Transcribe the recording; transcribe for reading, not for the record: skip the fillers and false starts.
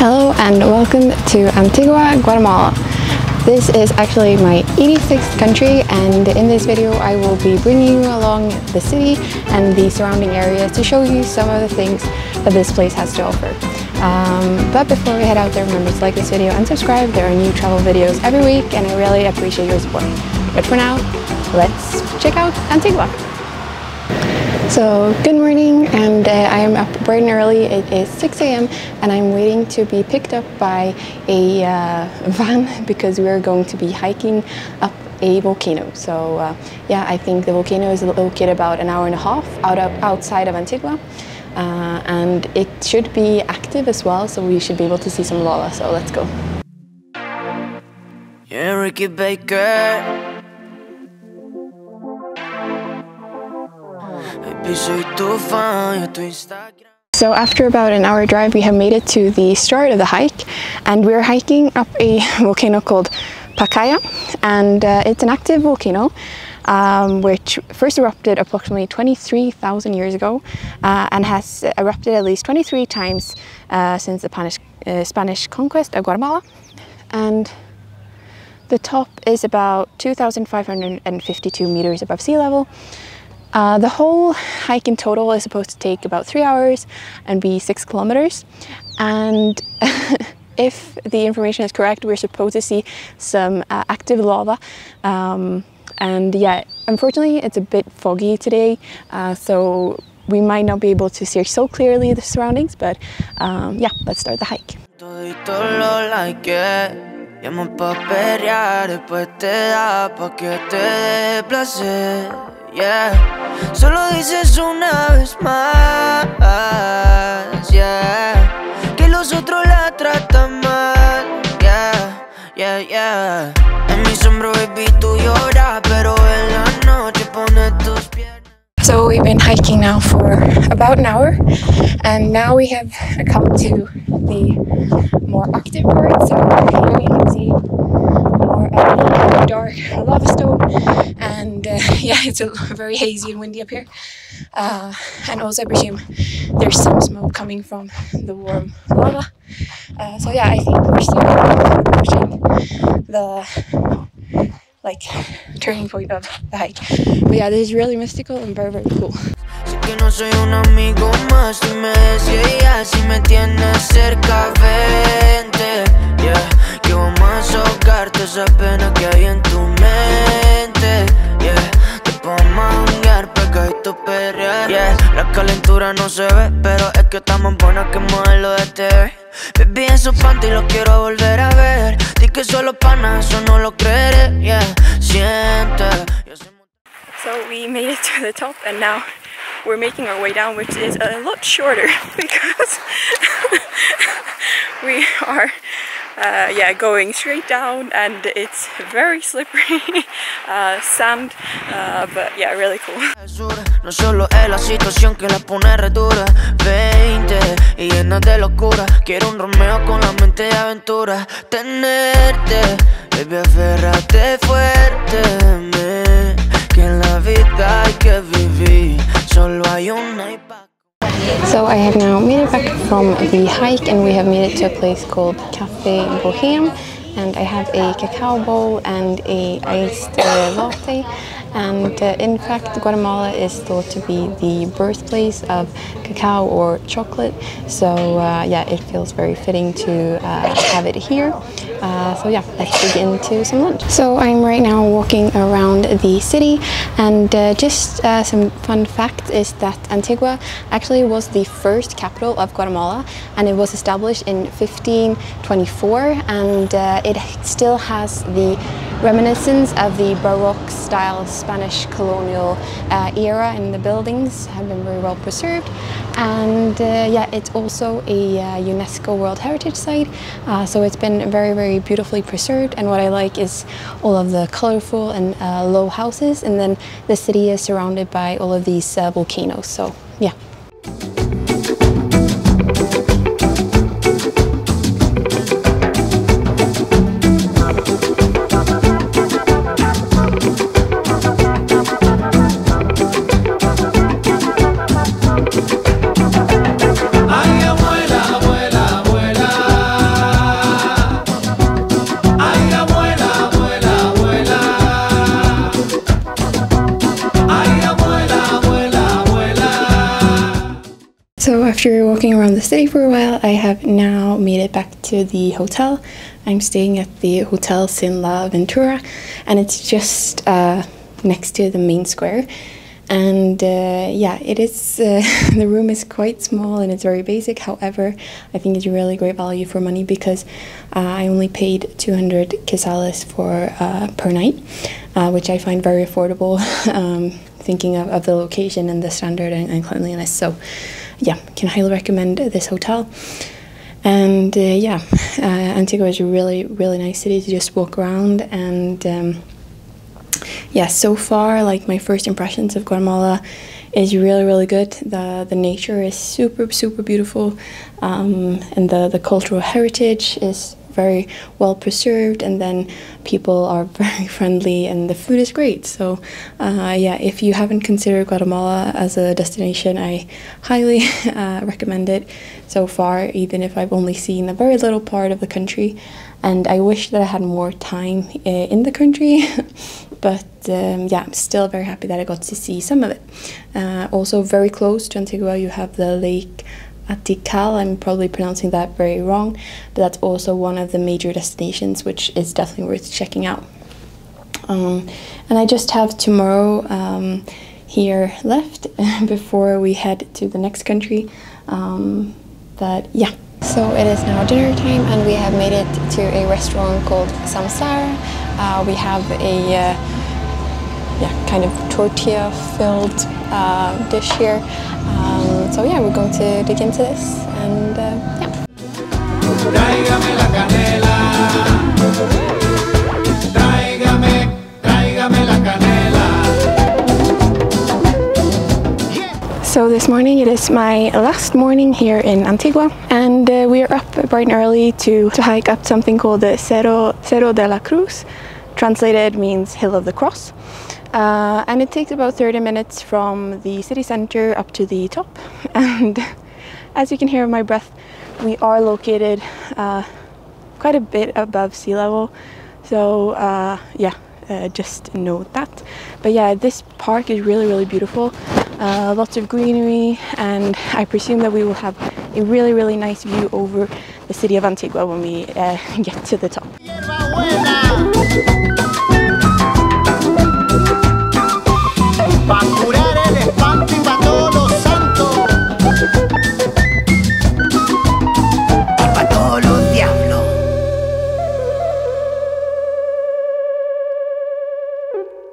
Hello and welcome to Antigua, Guatemala. This is actually my 86th country, and in this video I will be bringing you along the city and the surrounding areas to show you some of the things that this place has to offer. But before we head out there, remember to like this video and subscribe. There are new travel videos every week and I really appreciate your support. But for now, let's check out Antigua. So good morning, and I am up bright and early. It is 6 a.m. and I'm waiting to be picked up by a van because we're going to be hiking up a volcano. So yeah, I think the volcano is located about an hour and a half outside of Antigua, and it should be active as well, so we should be able to see some lava. So let's go. Yeah, Ricky Baker. So after about an hour drive, we have made it to the start of the hike, and we're hiking up a volcano called Pacaya, and it's an active volcano which first erupted approximately 23,000 years ago and has erupted at least 23 times since the Spanish conquest of Guatemala. And the top is about 2,552 meters above sea level. The whole hike in total is supposed to take about 3 hours and be 6 kilometers. And if the information is correct, we're supposed to see some active lava. And yeah, unfortunately, it's a bit foggy today, so we might not be able to see so clearly the surroundings, but yeah, let's start the hike. Yeah, solo dices una vez más, yeah, que los otros la tratan mal, yeah. En mi sombra, baby, tú lloras, pero en la noche pones tus piernas. So we've been hiking now for about an hour, and now we have come to the more active part. So here you can see more of the dark lava stone, and yeah, it's very hazy and windy up here, and also I presume there's some smoke coming from the warm lava. So yeah, I think we're still approaching the turning point of the hike. But yeah, this is really mystical and very, very cool. Que no soy un amigo más, si me decía, si me tienes cerca, vente, yeah, que vamos a socarte esa pena que hay en tu mente, yeah, te podemos manguear, pegadito perrear, yeah, la calentura no se ve, pero es que estamos buenas que modelo de TV. Baby, esos panties los quiero volver a ver, di que solo pana, eso no lo creeré, yeah, siente. So we made it to the top, and now we're making our way down, which is a lot shorter because we are yeah, going straight down, and it's very slippery sand, but yeah, really cool. No solo es la situación que la pone re dura, 20 y llena de locura. Quiero un Romeo con la mente de aventura, tenerte, baby, aférrate fuerte, que en la vida hay que vivir, solo hay una y pa'. So I have now made it back from the hike, and we have made it to a place called Cafe Bohem, and I have a cacao bowl and a iced latte. And in fact, Guatemala is thought to be the birthplace of cacao or chocolate, so yeah, it feels very fitting to have it here. So yeah, let's dig into some lunch. So I'm right now walking around the city, and just some fun fact is that Antigua actually was the first capital of Guatemala, and it was established in 1524, and it still has the reminiscence of the Baroque style Spanish colonial era, and the buildings have been very well preserved. And yeah, it's also a UNESCO World Heritage Site, so it's been very, very beautifully preserved. And what I like is all of the colorful and low houses, and then the city is surrounded by all of these volcanoes, so yeah. Ay, abuela, abuela, abuela. yesterday for a while, I have now made it back to the hotel. I'm staying at the Hotel Sin La Ventura, and it's just next to the main square. And yeah, it is. The room is quite small and it's very basic. However, I think it's really great value for money because I only paid 200 quetzales for per night, which I find very affordable. Thinking of the location and the standard and cleanliness. So yeah, can highly recommend this hotel. And yeah, Antigua is a really nice city to just walk around. And yeah, so far, like, my first impressions of Guatemala is really good. The nature is super beautiful, and the cultural heritage is very well preserved, and then people are very friendly and the food is great. So yeah, if you haven't considered Guatemala as a destination, I highly recommend it so far, even if I've only seen a very little part of the country, and I wish that I had more time in the country. But yeah, I'm still very happy that I got to see some of it. Also very close to Antigua, you have the Lake Tikal. I'm probably pronouncing that very wrong, but that's also one of the major destinations, which is definitely worth checking out. And I just have tomorrow here left before we head to the next country. But yeah. So it is now dinner time, and we have made it to a restaurant called Samsara. We have a yeah, kind of tortilla-filled dish here. So yeah, we're going to dig into this, and yeah. Tráigame la canela, tráigame la canela. So this morning, it is my last morning here in Antigua, and we are up bright and early to hike up something called the Cerro de la Cruz. Translated means Hill of the Cross. And it takes about 30 minutes from the city center up to the top. And as you can hear in my breath, we are located quite a bit above sea level. So yeah, just note that. But yeah, this park is really beautiful. Lots of greenery, and I presume that we will have a really nice view over the city of Antigua when we get to the top.